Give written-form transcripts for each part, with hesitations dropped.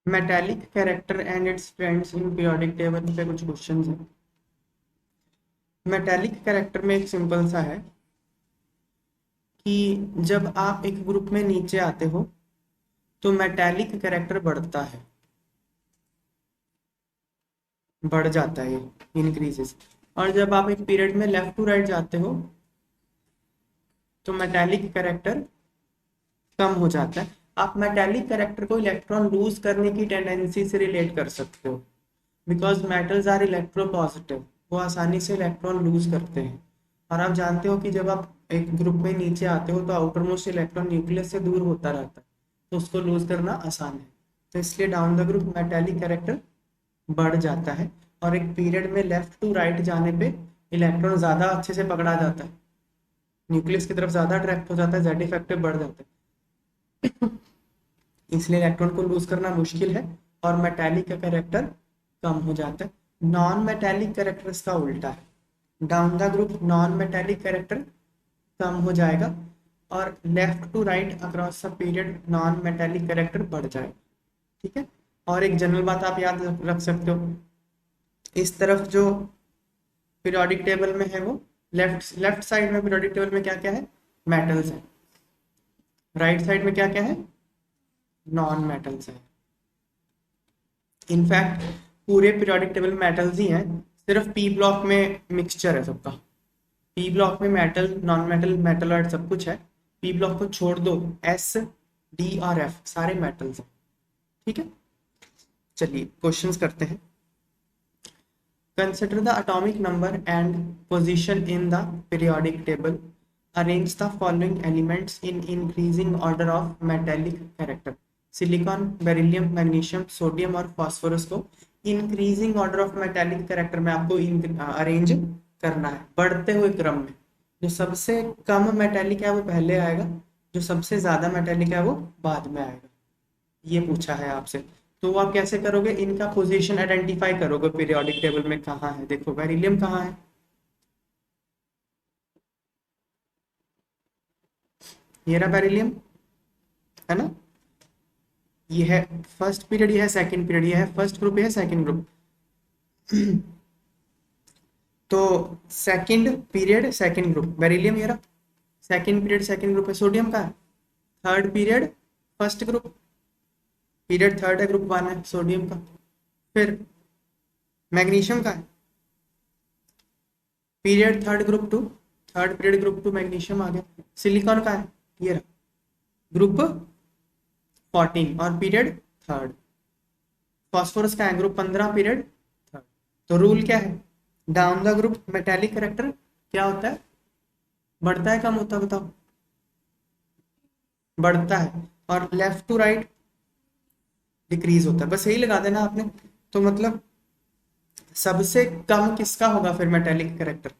Metallic character and it's friends in periodic table पे कुछ questions हैं। मेटेलिक कैरेक्टर में एक सिंपल सा है कि जब आप एक ग्रुप में नीचे आते हो तो मेटेलिक कैरेक्टर बढ़ता है, बढ़ जाता है, इंक्रीजेस। और जब आप एक पीरियड में लेफ्ट टू राइट जाते हो तो मेटेलिक कैरेक्टर कम हो जाता है। आप मेटेलिक कैरेक्टर को इलेक्ट्रॉन लूज करने की टेंडेंसी से रिलेट कर सकते हो, बिकॉज मेटल्स आर इलेक्ट्रोपॉजिटिव, वो आसानी से इलेक्ट्रॉन लूज करते हैं। और आप जानते हो कि जब आप एक ग्रुप में नीचे आते हो तो आउटर मोस्ट इलेक्ट्रॉन न्यूक्लियस से दूर होता रहता है, तो उसको लूज करना आसान है। तो इसलिए down the group metallic character बढ़ जाता है, और एक पीरियड में लेफ्ट टू राइट जाने पे इलेक्ट्रॉन ज़्यादा अच्छे से पकड़ा जाता है, न्यूक्लियस की तरफ ज़्यादा अट्रैक्ट हो जाता है, जेड इफेक्टिव बढ़ जाता है। इसलिए इलेक्ट्रॉन को लूज करना मुश्किल है और मेटेलिक का कैरेक्टर कम हो जाता है। नॉन मेटेलिक कैरेक्टर इसका उल्टा है। Down the group non metallic character कम हो जाएगा और left to right across the period non metallic character बढ़ जाएगा। ठीक है। और एक जनरल बात आप याद रख सकते हो, इस तरफ जो पीरियोडिक टेबल में है वो लेफ्ट लेफ्ट साइड में पीरियोडिक टेबल में क्या क्या है, मेटल्स है। राइट साइड में क्या क्या है, नॉन मेटल्स है। इनफैक्ट पूरे पीरियोडिक टेबल में मेटल्स ही हैं, सिर्फ पी ब्लॉक में मिक्सचर है सबका। पी ब्लॉक में मेटल नॉन मेटल मेटल और सब कुछ है, पी ब्लॉक को छोड़ दो, एस डी और एफ सारे मेटल्स हैं। ठीक है, चलिए क्वेश्चंस करते हैं। Consider the atomic number and position in the periodic table, arrange the following elements in increasing order of metallic character. Silicon, beryllium, magnesium, sodium और फास्फोरस को increasing order of metallic character में आपको arrange करना है, बढ़ते हुए क्रम में। जो सबसे कम मेटेलिक है वो पहले आएगा, जो सबसे ज्यादा मेटेलिक है वो बाद में आएगा। ये पूछा है आपसे, तो आप कैसे करोगे, इनका पोजीशन आइडेंटिफाई करोगे पीरियोडिक टेबल में कहाँ है। देखो बेरिलियम कहाँ है, ये रहा बेरिलियम, है ना। ये है फर्स्ट पीरियड, ये है सेकंड पीरियड, ये है फर्स्ट ग्रुप, ये है सेकंड ग्रुप। तो second period second group beryllium, ये रहा सेकंड पीरियड सेकंड ग्रुप है। सोडियम का है third period first group, period third है, ग्रुप वन है सोडियम का। फिर मैग्नीशियम का है period third group two, third period group two magnesium आ गया। सिलिकॉन का है ये रहा ग्रुप 14 और पीरियड थर्ड। फास्फोरस का है ग्रुप 15 पीरियड थर्ड। तो रूल क्या है, down the group metallic character क्या होता है, बढ़ता है कम होता है, बताओ। बढ़ता है। और लेफ्ट टू राइट डिक्रीज होता है, बस यही लगा देना आपने। तो मतलब सबसे कम किसका होगा फिर मेटेलिक कैरेक्टर,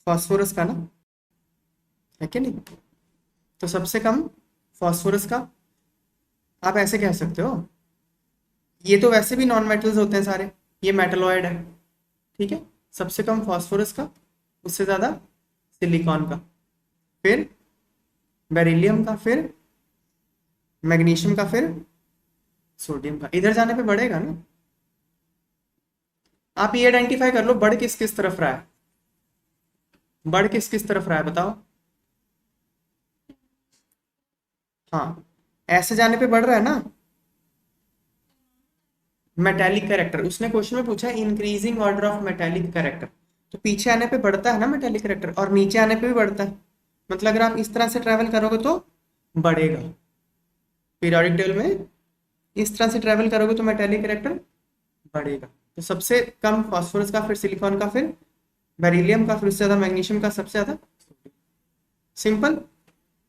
फास्फोरस का ना, है कि नहीं। तो सबसे कम फास्फोरस का। आप ऐसे कह सकते हो, ये तो वैसे भी नॉन मेटल्स होते हैं सारे, ये मेटलॉइड है, ठीक है। सबसे कम फास्फोरस का, उससे ज्यादा सिलिकॉन का, फिर बेरिलियम का, फिर मैग्नीशियम का, फिर सोडियम का। इधर जाने पे बढ़ेगा ना। आप ये आइडेंटिफाई कर लो बढ़ किस किस तरफ रहा है, बढ़ किस किस तरफ रहा है बताओ। हाँ, ऐसे जाने पे बढ़ रहा है ना मेटेलिक कैरेक्टर। उसने क्वेश्चन में पूछा increasing order of metallic character, तो पीछे आने पे बढ़ता है ना मेटेलिक कैरेक्टर, और नीचे आने पे भी बढ़ता है। मतलब अगर आप इस तरह से ट्रेवल करोगे तो बढ़ेगा पीरियोडिक टेबल में, इस तरह से ट्रेवल करोगे तो मेटेलिक कैरेक्टर बढ़ेगा। तो सबसे कम फास्फोरस का, फिर सिलिकॉन का, फिर बेरिलियम का, फिर उससे ज्यादा मैग्नीशियम का, सबसे ज्यादा। Simple.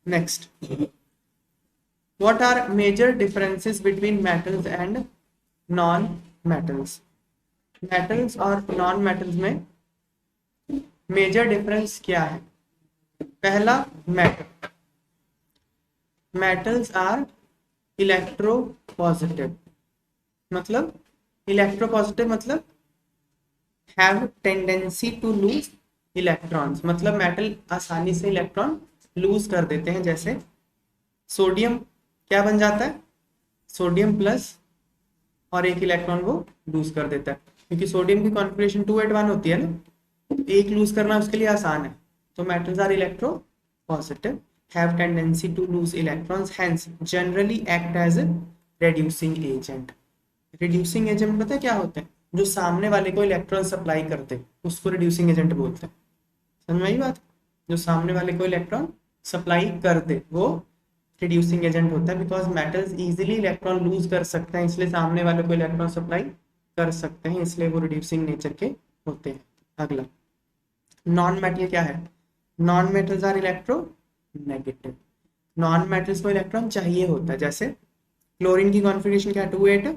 Next, what are major differences between metals and non metals. Metals और नॉन मेटल्स में मेजर डिफरेंस क्या है। पहला, metal, metals are electro positive, मतलब इलेक्ट्रो पॉजिटिव मतलब have tendency to lose electrons, मतलब मेटल आसानी से इलेक्ट्रॉन लूज कर देते हैं। जैसे सोडियम क्या बन जाता है, सोडियम प्लस और एक इलेक्ट्रॉन वो लूज कर देता है, क्योंकि सोडियम की कॉन्फ़िगरेशन 2 8 1 होती है ना, तो एक लूज करना उसके लिए आसान है। तो metals are electro positive, have tendency to lose electrons, hence generally act as reducing agent. Reducing agent पता है क्या होते हैं? जो सामने वाले को इलेक्ट्रॉन सप्लाई करते उसको रिड्यूसिंग एजेंट बोलते हैं। समझ में आई बात? जो सामने वाले को इलेक्ट्रॉन सप्लाई कर दे वो रिड्यूसिंग एजेंट होता है, because metals easily electron lose कर सकते हैं, इसलिए सामने वाले को इलेक्ट्रॉन सप्लाई कर सकते हैं, इसलिए वो रिड्यूसिंग नेचर के होते हैं। अगला नॉन मेटल क्या है? Non metals are electro negative. Non metals को इलेक्ट्रॉन चाहिए होता है, जैसे क्लोरीन की कॉन्फ़िगरेशन क्या है? 2 8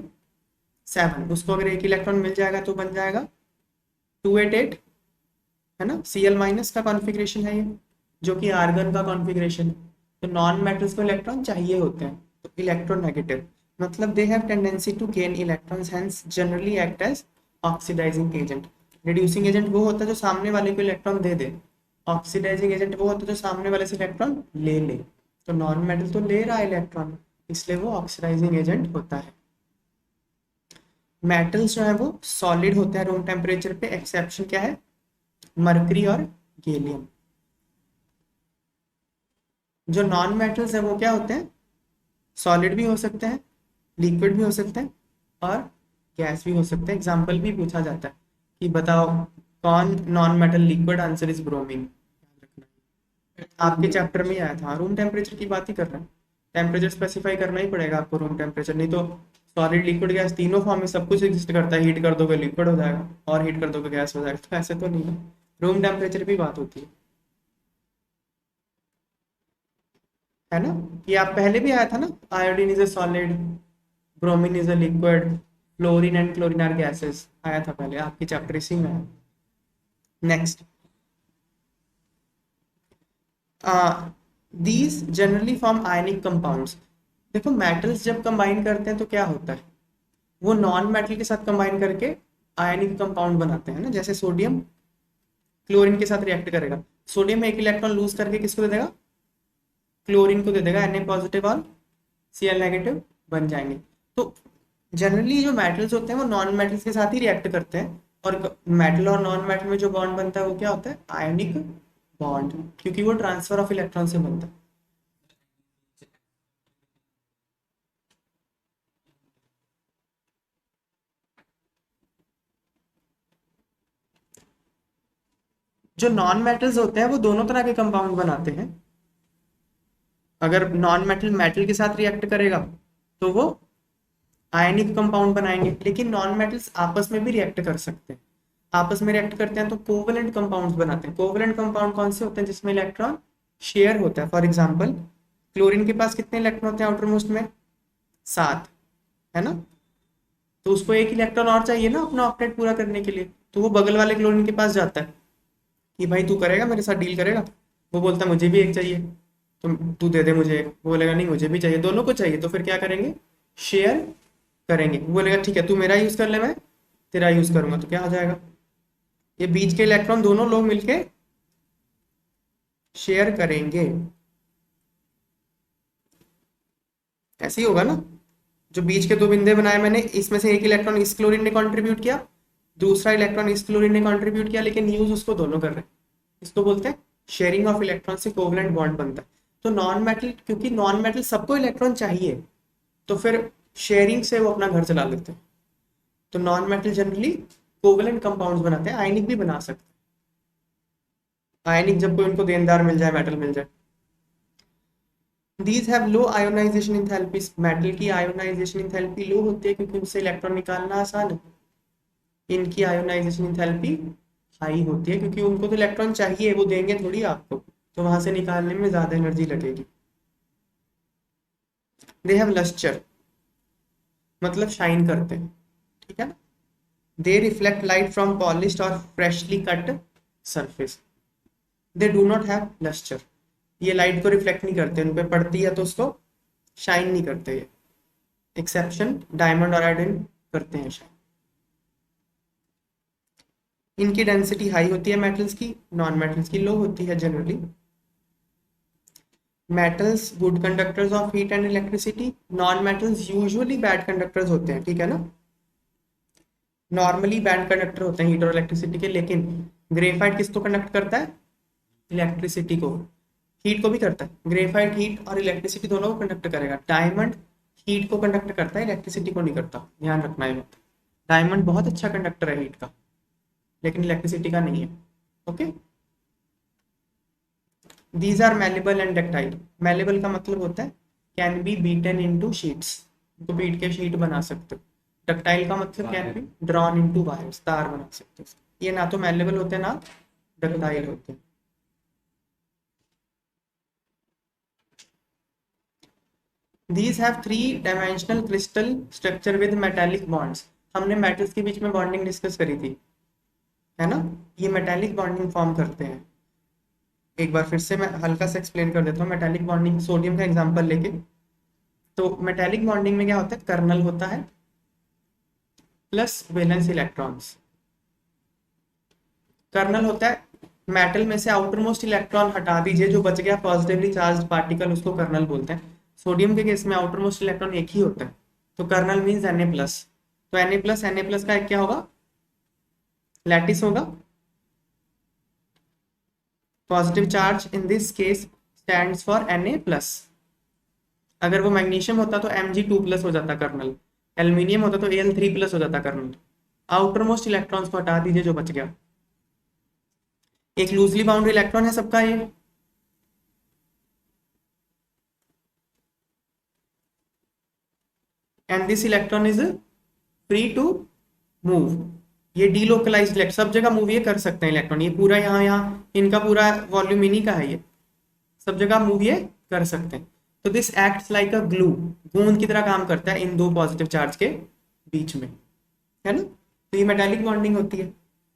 7, उसको अगर एक इलेक्ट्रॉन मिल जाएगा तो बन जाएगा 2 8 8, है ना? Cl माइनस का कॉन्फ़िगरेशन है ये, जो कि आर्गन का कॉन्फ़िगरेशन है। तो नॉन मेटल्स को इलेक्ट्रॉन चाहिए होते हैं, तो इलेक्ट्रोनेगेटिव मतलब they have tendency to gain electrons, hence generally act as oxidising agent. Reducing agent वो होता है जो सामने वाले को इलेक्ट्रॉन दे दे, ऑक्सीडाइजिंग एजेंट वो होता है जो सामने वाले से इलेक्ट्रॉन ले ले। तो नॉन मेटल तो ले रहा है इलेक्ट्रॉन, इसलिए वो ऑक्सीडाइजिंग एजेंट होता है। मेटल्स जो है वो सॉलिड होते हैं रूम टेम्परेचर पे, एक्सेप्शन क्या है? मरकरी और गैलियम। जो नॉन मेटल्स है वो क्या होते हैं? सॉलिड भी हो सकते हैं, लिक्विड भी हो सकते हैं और गैस भी हो सकते हैं। एग्जाम्पल भी पूछा जाता है कि बताओ कौन non metal liquid? Answer is bromine. आपके चैप्टर में ही आया था, रूम टेम्परेचर की बात ही कर रहे हैं। टेम्परेचर स्पेसिफाई करना ही पड़ेगा आपको, रूम टेम्परेचर, नहीं तो सॉलिड लिक्विड गैस तीनों फॉर्म में सब कुछ एग्जिस्ट करता है। हीट कर दोगे लिक्विड हो जाएगा और हीट कर दोगे गैस हो जाएगा, तो ऐसे तो नहीं है, रूम टेम्परेचर भी बात होती है ना? ये आप पहले भी आया था ना, iodine is a solid, bromine is a liquid, fluorine and chlorine are gases, आया था पहले आपकी चैप्टर इसी में है। Next, these generally form ionic compounds. देखो मेटल्स जब कंबाइन करते हैं तो क्या होता है? वो नॉन मेटल के साथ कंबाइन करके आयनिक कंपाउंड बनाते हैं ना, जैसे सोडियम क्लोरीन के साथ रिएक्ट करेगा, सोडियम एक इलेक्ट्रॉन लूज करके किसको दे देगा? क्लोरीन को दे देगा, Na पॉजिटिव और Cl नेगेटिव बन जाएंगे। तो जनरली जो मेटल्स होते हैं वो नॉन मेटल्स के साथ ही रिएक्ट करते हैं, और मेटल और नॉन मेटल में जो बॉन्ड बनता है वो क्या होता है? आयनिक बॉन्ड, क्योंकि वो ट्रांसफर ऑफ इलेक्ट्रॉन से बनता है। जो नॉन मेटल्स होते हैं वो दोनों तरह के कंपाउंड बनाते हैं। अगर नॉन मेटल मेटल के साथ रिएक्ट करेगा तो वो आयनिक कंपाउंड बनाएंगे, लेकिन नॉन मेटल्स आपस में भी रिएक्ट कर सकते हैं। आपस में रिएक्ट करते हैं तो कोवेलेंट कंपाउंड्स बनाते हैं। कोवेलेंट कंपाउंड कौन से होते हैं? जिसमें इलेक्ट्रॉन शेयर होता है। फॉर एग्जांपल क्लोरीन के पास कितने इलेक्ट्रॉन होते हैं आउटर मोस्ट में? 7, है ना? तो उसको एक इलेक्ट्रॉन और चाहिए ना अपना ऑक्टेट पूरा करने के लिए, तो वो बगल वाले क्लोरीन के पास जाता है कि भाई तू करेगा मेरे साथ, डील करेगा? वो बोलता है मुझे भी एक चाहिए, तो तू दे दे मुझे एक। वो बोलेगा नहीं मुझे भी चाहिए, दोनों को चाहिए, तो फिर क्या करेंगे? शेयर करेंगे। वो बोलेगा ठीक है तू मेरा यूज कर ले, मैं तेरा यूज करूंगा, तो क्या हो जाएगा? ये बीच के इलेक्ट्रॉन दोनों लोग मिलके शेयर करेंगे। ऐसे ही होगा ना? जो बीच के दो बिंदे बनाए मैंने, इसमें से एक इलेक्ट्रॉन इस क्लोरीन ने कंट्रीब्यूट किया, दूसरा इलेक्ट्रॉन इस क्लोरीन ने कंट्रीब्यूट किया, लेकिन यूज उसको दोनों कर रहे हैं। इसको बोलते हैं शेयरिंग ऑफ इलेक्ट्रॉन, से कोवलेंट बॉन्ड बनता है। तो नॉन मेटल, क्योंकि नॉन मेटल सबको इलेक्ट्रॉन चाहिए, तो फिर शेयरिंग से वो अपना घर चला लेते हैं। तो non metal generally covalent compounds बनाते हैं, आयनिक भी बना सकते हैं। आयनिक जब कोई उनको देनदार मिल जाए, मेटल मिल जाए। These have low ionization enthalpies। Metal की आयोनाइजेशन इंथैल्पी लो होती है क्योंकि उनसे इलेक्ट्रॉन निकालना आसान है। इनकी आयोनाइजेशन इंथैल्पी हाई होती है क्योंकि उनको तो इलेक्ट्रॉन चाहिए, वो देंगे थोड़ी आपको, तो वहां से निकालने में ज्यादा एनर्जी लगेगी। दे हैव लस्टर, मतलब शाइन करते हैं, ठीक है ना? They reflect light from polished और freshly cut surface. They do not have lustre, ये लाइट को रिफ्लेक्ट नहीं करते, उन पे पड़ती है तो उसको शाइन नहीं करते ये। एक्सेप्शन डायमंड और आयोडीन करते हैं शाइन। इनकी डेंसिटी हाई होती है मेटल्स की, नॉन मेटल्स की लो होती है generally. Metals good conductors of heat and electricity, non metals usually bad conductors होते हैं, ठीक है ना? नॉर्मली बैंड कंडक्टर होते हैं हीट और इलेक्ट्रिसिटी के, लेकिन ग्रेफाइट किसको कंडक्ट करता है? इलेक्ट्रिसिटी को। हीट को भी करता है, ग्रेफाइट हीट और इलेक्ट्रिसिटी दोनों को कंडक्ट करेगा। डायमंड हीट को कंडक्ट करता है, इलेक्ट्रिसिटी को नहीं करता, ध्यान रखना है बात। डायमंड बहुत अच्छा कंडक्टर है हीट का, लेकिन इलेक्ट्रिसिटी का नहीं है। Okay, these are malleable and ductile. Malleable का मतलब होता है can be beaten into sheets, तो बीट के शीट बना सकते हो। डक्टाइल का मतलब can be drawn into wires, तार बना सकते हो। ये ना तो मेलेबल होते हैं ना डक्टाइल होते हैं। These have three-dimensional crystal structure with metallic bonds. हमने मेटल्स के बीच में बॉन्डिंग डिस्कस करी थी, है ना? ये मेटालिक बॉन्डिंग फॉर्म करते हैं। एक बार फिर से मैं हल्का सा एक्सप्लेन कर देता हूँ मेटालिक बॉन्डिंग, सोडियम का एग्जांपल लेके। तो मेटालिक बॉन्डिंग में क्या होता है? कर्नल होता है प्लस वैलेंस इलेक्ट्रॉन्स। कर्नल होता है मेटल में से आउटर मोस्ट इलेक्ट्रॉन हटा दीजिए, जो बच गया पॉजिटिवली चार्ज पार्टिकल, उसको कर्नल बोलते हैं। सोडियम के केस में आउटर मोस्ट इलेक्ट्रॉन एक ही होता है, तो कर्नल मीन्स Na+। तो Na+, का एक क्या होगा? लैटिस होगा। Positive charge in this case stands for Na+। अगर वो मैग्नीशियम होता तो Mg2+ हो जाता कर्नल, एल्यूमिनियम होता तो Al3+ हो जाता कर्नल। आउटर मोस्ट इलेक्ट्रॉन्स को हटा दीजिए, जो बच गया। एक लूजली बाउंड इलेक्ट्रॉन है सबका ये, and this electron is free to move. ये डीलोकलाइज्ड इलेक्ट्रॉन, सब जगह मूव ये कर सकते हैं इलेक्ट्रॉन। ये पूरा यहाँ इनका पूरा वॉल्यूम इन्हीं का है, ये सब जगह मूव ये कर सकते हैं। तो this acts like a glue, गूंद की तरह काम करता है इन दो पॉजिटिव चार्ज के बीच में, है ना? तो ये मेटालिक बॉन्डिंग होती है।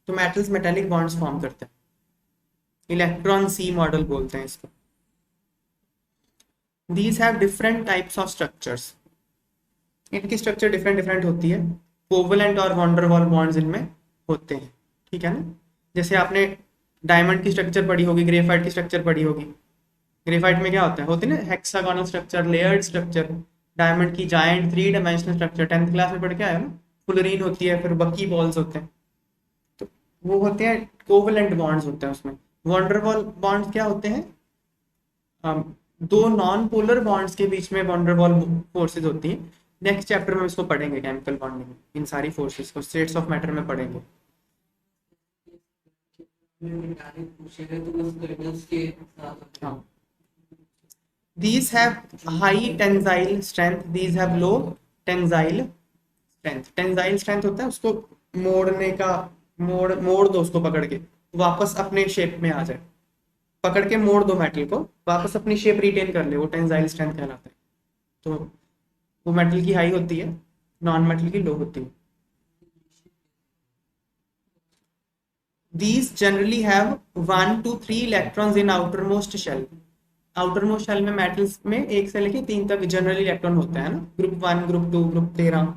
तो मेटल्स मेटालिक बॉन्ड्स फॉर्म करते हैं, इलेक्ट्रॉन सी मॉडल बोलते हैं इसको। These have different types of structures. इनकी स्ट्रक्चर डिफरेंट डिफरेंट होती है। कोवलेंट और वॉन्डरवॉल बॉन्ड्स इनमें होते हैं, ठीक है ना? जैसे आपने डायमंड की स्ट्रक्चर पढ़ी होगी, ग्रेफाइट की स्ट्रक्चर पढ़ी होगी। ग्रेफाइट में क्या होता है? होती है ना hexagonal structure, layered structure. Diamond की giant 3 dimensional structure, 10th class में पढ़ के आया ना? फुलरीन होती है, फिर बकी बॉल्स होते हैं, तो वो होते हैं कोवलेंट बॉन्ड्स होते हैं उसमें। वॉन्डरवॉल बॉन्ड्स क्या होते हैं? दो नॉन पोलर बॉन्ड्स के बीच में वॉन्डरवॉल फोर्सेज होती हैं। नेक्स्ट चैप्टर में इसको पढ़ेंगे, केमिकल बॉन्डिंग, इन सारी फोर्सेस को स्टेट्स ऑफ मैटर में पढ़ेंगे। हाँ, these have high tensile strength, these have low tensile strength। Tensile strength होता है उसको मोड़ने का, मोड़ दो उसको, पकड़ के वापस अपने शेप में आ जाए। पकड़ के मोड़ दो मेटल को, वापस अपनी शेप रिटेन कर ले, वो टेंसाइल स्ट्रेंथ कहलाता है। तो वो मेटल की हाई होती है, नॉन मेटल की लो होती है। These generally have 1 to 3 electrons in outermost shell। Outermost shell में मेटल्स में 1 से लेके 3 तक जनरली इलेक्ट्रॉन होते हैं ना, ग्रुप 1, ग्रुप 2, ग्रुप 13।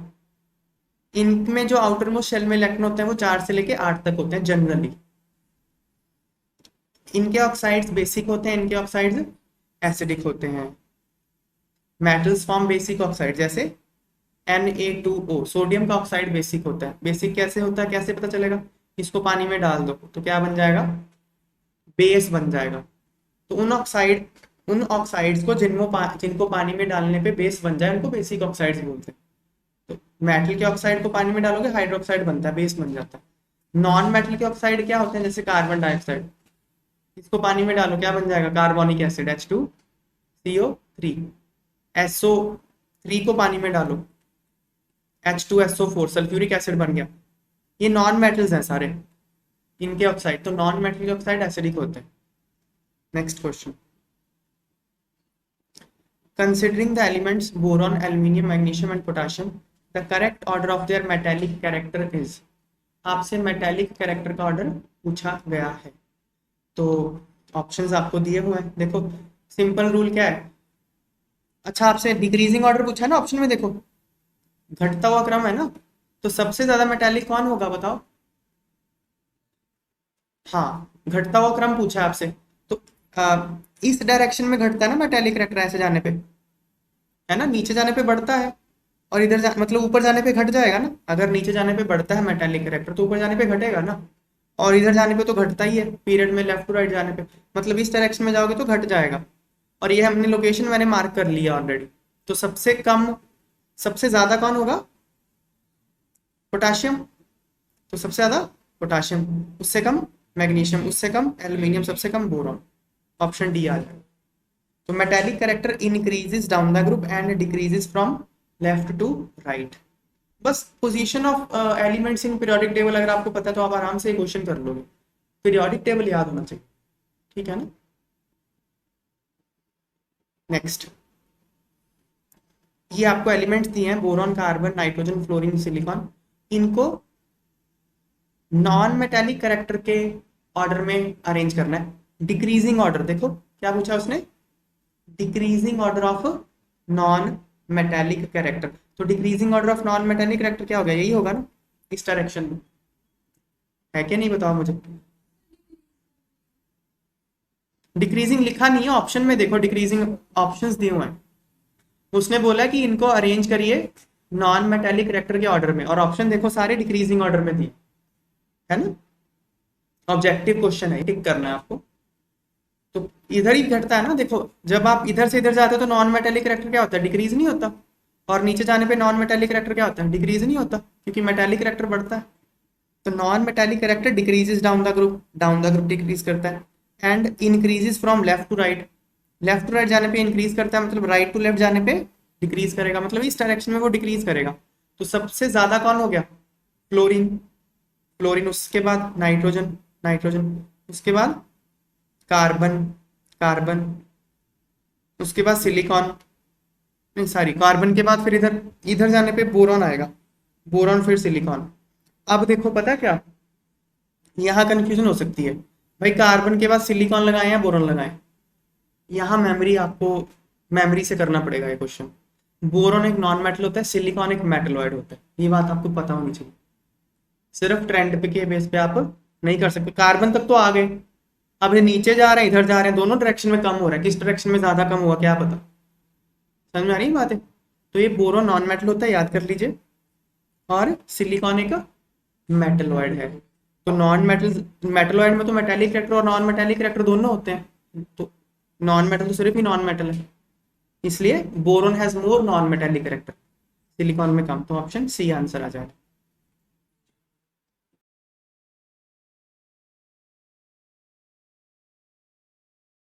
इनमें जो आउटरमोस्ट शेल में इलेक्ट्रॉन होते हैं वो 4 से लेके 8 तक होते हैं जनरली। इनके ऑक्साइड्स बेसिक होते हैं, इनके ऑक्साइड्स एसिडिक होते हैं। मेटल्स फॉर्म बेसिक ऑक्साइड, जैसे Na2O, सोडियम का ऑक्साइड बेसिक होता है। बेसिक कैसे होता है, कैसे पता चलेगा? इसको पानी में डाल दो तो क्या बन जाएगा? बेस बन जाएगा। तो उन ऑक्साइड्स को जिनको पानी में डालने पे बेस बन जाए, उनको बेसिक ऑक्साइड्स बोलते हैं। तो मेटल के ऑक्साइड को पानी में डालोगे, हाइड्रोक्साइड बनता है, बेस बन जाता है। नॉन मेटल के ऑक्साइड क्या होते हैं? जैसे कार्बन डाइऑक्साइड, इसको पानी में डालो, क्या बन जाएगा? Carbonic acid, H2CO3। SO3 को पानी में डालो, H2SO4, सल्फ्यूरिक एसिड बन गया। ये नॉन मेटल्स हैं सारे, इनके ऑक्साइड। तो नॉन मेटल के ऑक्साइड एसिडिक होते हैं। Next question, considering the elements boron, aluminium, magnesium and potassium, the correct order of their metallic character is। आपसे मेटालिक कैरेक्टर का ऑर्डर पूछा गया है, तो ऑप्शंस आपको दिए हुए हैं। देखो सिंपल रूल क्या है? अच्छा, आपसे डिक्रीजिंग ऑर्डर पूछा है ना ऑप्शन में, देखो घटता हुआ क्रम है ना, तो सबसे ज्यादा मेटालिक कौन होगा बताओ? हाँ, घटता हुआ क्रम पूछा है आपसे, तो इस डायरेक्शन में घटता है ना मेटालिक कैरेक्टर, ऐसे जाने पे, है ना? नीचे जाने पे बढ़ता है, और इधर मतलब ऊपर जाने पे घट जाएगा ना, अगर नीचे जाने पे बढ़ता है मेटालिक कैरेक्टर तो ऊपर जाने पे घटेगा ना, और इधर जाने पे तो घटता ही है पीरियड में लेफ्ट टू राइट जाने पे, मतलब इस डायरेक्शन में जाओगे तो घट जाएगा। और ये हमने लोकेशन मैंने मार्क कर लिया ऑलरेडी। तो सबसे कम, सबसे ज्यादा कौन होगा? पोटाशियम। तो सबसे ज्यादा पोटाशियम, उससे कम मैग्नीशियम, उससे कम एल्यूमिनियम, सबसे कम बोरॉन। ऑप्शन डी आ जाएगा। तो metallic character increases down the group and decreases from left to right. बस position of elements in periodic table अगर आपको पता है तो आप आराम से क्वेश्चन कर लोगे। पीरियोडिक टेबल याद होना चाहिए, ठीक है ना। नेक्स्ट, ये आपको एलिमेंट्स दिए हैं boron, carbon, nitrogen, fluorine, silicon. इनको नॉन मेटालिक कैरेक्टर के ऑर्डर में अरेंज करना है। डिक्रीजिंग ऑर्डर, देखो क्या पूछा उसने, decreasing order of non metallic character. तो decreasing order of non metallic character क्या होगा, यही होगा ना, इस डायरेक्शन में है क्या, नहीं बताओ मुझे। डिक्रीजिंग लिखा नहीं है ऑप्शन में, देखो डिक्रीजिंग ऑप्शंस दिए हुए हैं। उसने बोला कि इनको अरेंज करिए नॉन मेटालिक कैरेक्टर के ऑर्डर में, और ऑप्शन देखो सारे डिक्रीजिंग ऑर्डर में दिए है ना। ऑब्जेक्टिव क्वेश्चन है, टिक करना है आपको। तो इधर ही घटता है ना, देखो जब आप इधर से इधर जाते हो तो नॉन मेटालिक कैरेक्टर क्या होता है, डिक्रीज नहीं होता। और नीचे जाने पे नॉन मेटालिक कैरेक्टर क्या होता है, डिक्रीज नहीं होता, क्योंकि मेटालिक कैरेक्टर बढ़ता है। तो non metallic character decreases down the group decrease करता है, and increases from left to right. Left to right जाने पे इंक्रीज करता है, मतलब राइट टू लेफ्ट जाने पे डिक्रीज करेगा, मतलब इस डायरेक्शन में वो डिक्रीज करेगा। तो सबसे ज्यादा कौन हो गया, फ्लोरीन। फ्लोरीन, उसके बाद नाइट्रोजन, नाइट्रोजन, उसके बाद कार्बन, कार्बन, उसके बाद सिलिकॉन, नहीं सॉरी, कार्बन के बाद फिर इधर इधर जाने पे बोरॉन आएगा, बोरॉन फिर सिलिकॉन। अब देखो पता क्या, यहाँ कंफ्यूजन हो सकती है, भाई कार्बन के बाद सिलिकॉन लगाए या बोरॉन लगाए। यहाँ मेमोरी आपको, मेमोरी से करना पड़ेगा ये क्वेश्चन। बोरॉन एक नॉन मेटल होता है, सिलिकॉन एक मेटलॉइड होता है, ये बात आपको पता होनी चाहिए। सिर्फ ट्रेंड पे के बेस पे आप नहीं कर सकते। कार्बन तक तो आ गए, अब ये नीचे जा रहे हैं इधर जा रहे हैं, दोनों डायरेक्शन में कम हो रहा है, किस डायरेक्शन में ज्यादा कम हुआ क्या पता। समझ में आ रही बात है। तो ये बोरो नॉन मेटल होता है, याद कर लीजिए, और सिलिकॉन एक मेटलॉइड है। तो नॉन मेटल, मेटलॉइड में तो मेटालिक कैरेक्टर और नॉन मेटालिक कैरेक्टर दोनों होते हैं, तो नॉन मेटल तो सिर्फ ही नॉन मेटल है, इसलिए boron has more non metallic character, silicon में कम। तो ऑप्शन सी आंसर आ जाएगा।